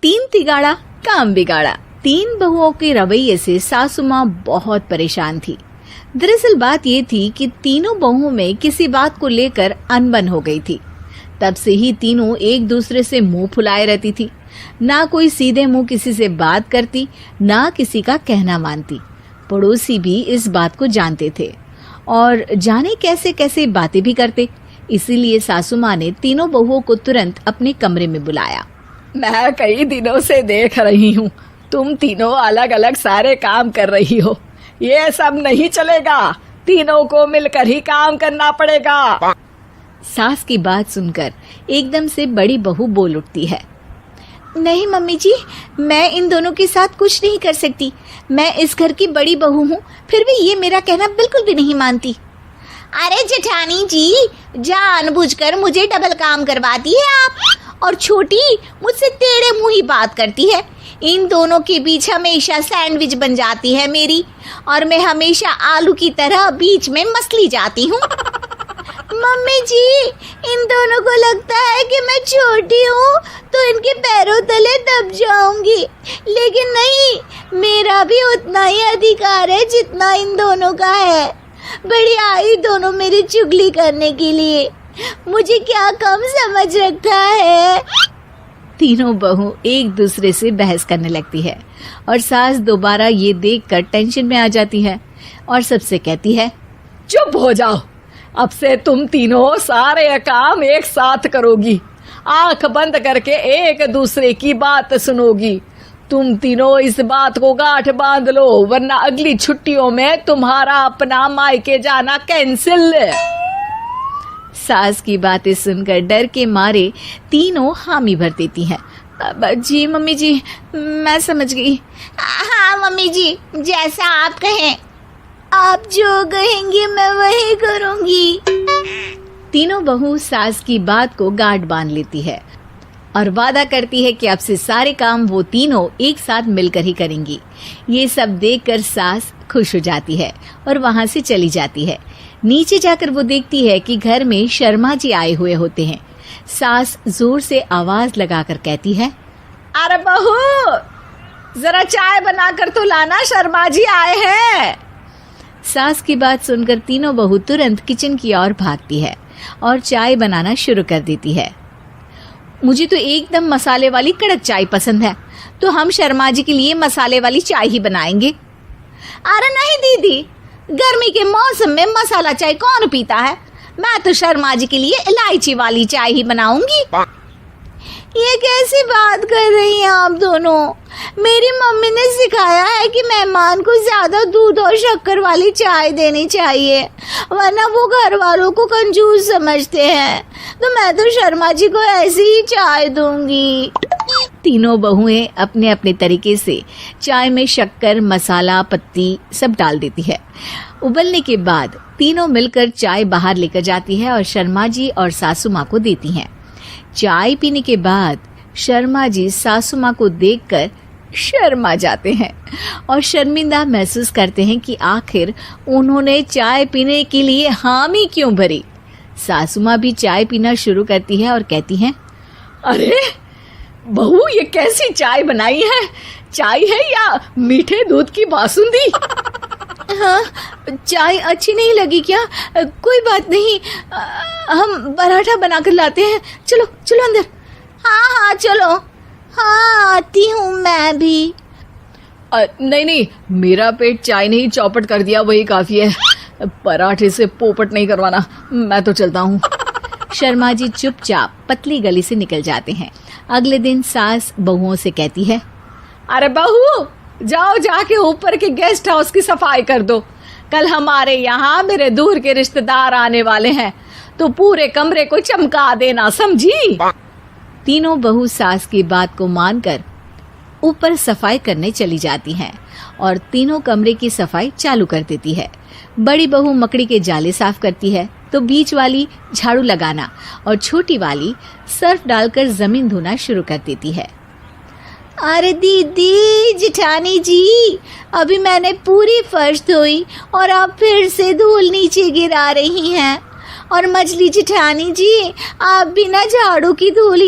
तीन तिगाड़ा काम बिगाड़ा। तीन बहुओं के रवैये से सासू माँ बहुत परेशान थी। दरअसल बात ये थी कि तीनों बहुओं में किसी बात को लेकर अनबन हो गई थी। तब से ही तीनों एक दूसरे से मुंह फुलाए रहती थी। ना कोई सीधे मुंह किसी से बात करती, ना किसी का कहना मानती। पड़ोसी भी इस बात को जानते थे और जाने कैसे कैसे बातें भी करते। इसीलिए सासू माँ ने तीनों बहुओं को तुरंत अपने कमरे में बुलाया। मैं कई दिनों से देख रही हूँ, तुम तीनों अलग अलग सारे काम कर रही हो। ये सब नहीं चलेगा, तीनों को मिलकर ही काम करना पड़ेगा। सास की बात सुनकर एकदम से बड़ी बहू बोल उठती है। नहीं मम्मी जी, मैं इन दोनों के साथ कुछ नहीं कर सकती। मैं इस घर की बड़ी बहू हूँ, फिर भी ये मेरा कहना बिल्कुल भी नहीं मानती। अरे जेठानी जी, जानबूझकर मुझे डबल काम करवाती है आप। और छोटी मुझसे टेढ़े मुंह ही बात करती है। इन दोनों के बीच हमेशा सैंडविच बन जाती है मेरी, और मैं हमेशा आलू की तरह बीच में मसली जाती हूँ। मम्मी जी, इन दोनों को लगता है कि मैं छोटी हूँ तो इनके पैरों तले दब जाऊंगी, लेकिन नहीं, मेरा भी उतना ही अधिकार है जितना इन दोनों का है। बड़ी आई दोनों मेरी चुगली करने के लिए, मुझे क्या कम समझ रखा है। तीनों बहू एक दूसरे से बहस करने लगती है और सास दोबारा ये देखकर टेंशन में आ जाती है और सबसे कहती है, चुप हो जाओ, अब से तुम तीनों सारे काम एक साथ करोगी। आंख बंद करके एक दूसरे की बात सुनोगी। तुम तीनों इस बात को गांठ बांध लो, वरना अगली छुट्टियों में तुम्हारा अपना मायके जाना कैंसिल। सास की बातें सुनकर डर के मारे तीनों हामी भर देती हैं। जी मम्मी जी, मैं समझ गई। हाँ मम्मी जी, जैसा आप कहें। आप जो कहेंगी मैं वही करूंगी। तीनों बहू सास की बात को गांठ बांध लेती है और वादा करती है कि अब से सारे काम वो तीनों एक साथ मिलकर ही करेंगी। ये सब देखकर सास खुश हो जाती है और वहां से चली जाती है। नीचे जाकर वो देखती है कि घर में शर्मा जी आए हुए होते हैं। सास जोर से आवाज लगाकर कहती है, अरे बहू, जरा चाय बनाकर तो लाना, शर्मा जी आए हैं। सास की बात सुनकर तीनों बहू तुरंत किचन की ओर भागती है और चाय बनाना शुरू कर देती है। मुझे तो एकदम मसाले वाली कड़क चाय पसंद है, तो हम शर्मा जी के लिए मसाले वाली चाय ही बनाएंगे। अरे नहीं दीदी, गर्मी के मौसम में मसाला चाय कौन पीता है? मैं तो शर्मा जी के लिए इलायची वाली चाय ही बनाऊंगी। ये कैसी बात कर रही हैं आप दोनों? मेरी मम्मी ने सिखाया है कि मेहमान को ज्यादा दूध और शक्कर वाली चाय देनी चाहिए, वरना वो घर वालों को कंजूस समझते हैं। तो मैं तो शर्मा जी को ऐसी ही चाय दूंगी। तीनों बहुएं अपने अपने तरीके से चाय में शक्कर, मसाला, पत्ती सब डाल देती है। उबलने के बाद तीनों मिलकर चाय बाहर लेकर जाती है और शर्मा जी और सासू माँ को देती हैं। चाय पीने के बाद शर्मा जी सासू माँ को देखकर शर्मा जाते हैं और शर्मिंदा महसूस करते हैं कि आखिर उन्होंने चाय पीने के लिए हामी क्यों भरी। सासू माँ भी चाय पीना शुरू करती है और कहती हैं, अरे बहू, ये कैसी चाय बनाई है? चाय है या मीठे दूध की बासुंदी? हाँ, चाय अच्छी नहीं लगी क्या? कोई बात नहीं, हम पराठा बनाकर लाते हैं। चलो चलो अंदर। हाँ चलो। हाँ, आती हूँ मैं भी। नहीं नहीं, मेरा पेट चाय ने ही चौपट कर दिया, वही काफी है। पराठे से पोपट नहीं करवाना, मैं तो चलता हूँ। शर्मा जी चुपचाप पतली गली से निकल जाते हैं। अगले दिन सास बहुओं से कहती है, अरे बहू, जाओ जाके ऊपर के गेस्ट हाउस की सफाई कर दो। कल हमारे यहाँ मेरे दूर के रिश्तेदार आने वाले हैं, तो पूरे कमरे को चमका देना, समझी? तीनों बहू सास की बात को मानकर ऊपर सफाई करने चली जाती हैं और तीनों कमरे की सफाई चालू कर देती है। बड़ी बहू मकड़ी के जाले साफ करती है, तो बीच वाली झाड़ू लगाना और छोटी वाली सर्फ डालकर जमीन धोना शुरू कर देती है। अरे दीदी, जेठानी जी, अभी मैंने पूरी फर्श धोई और आप फिर से धूल नीचे गिरा रही हैं। और मछली जेठानी जी, आप बिना झाड़ू की धूल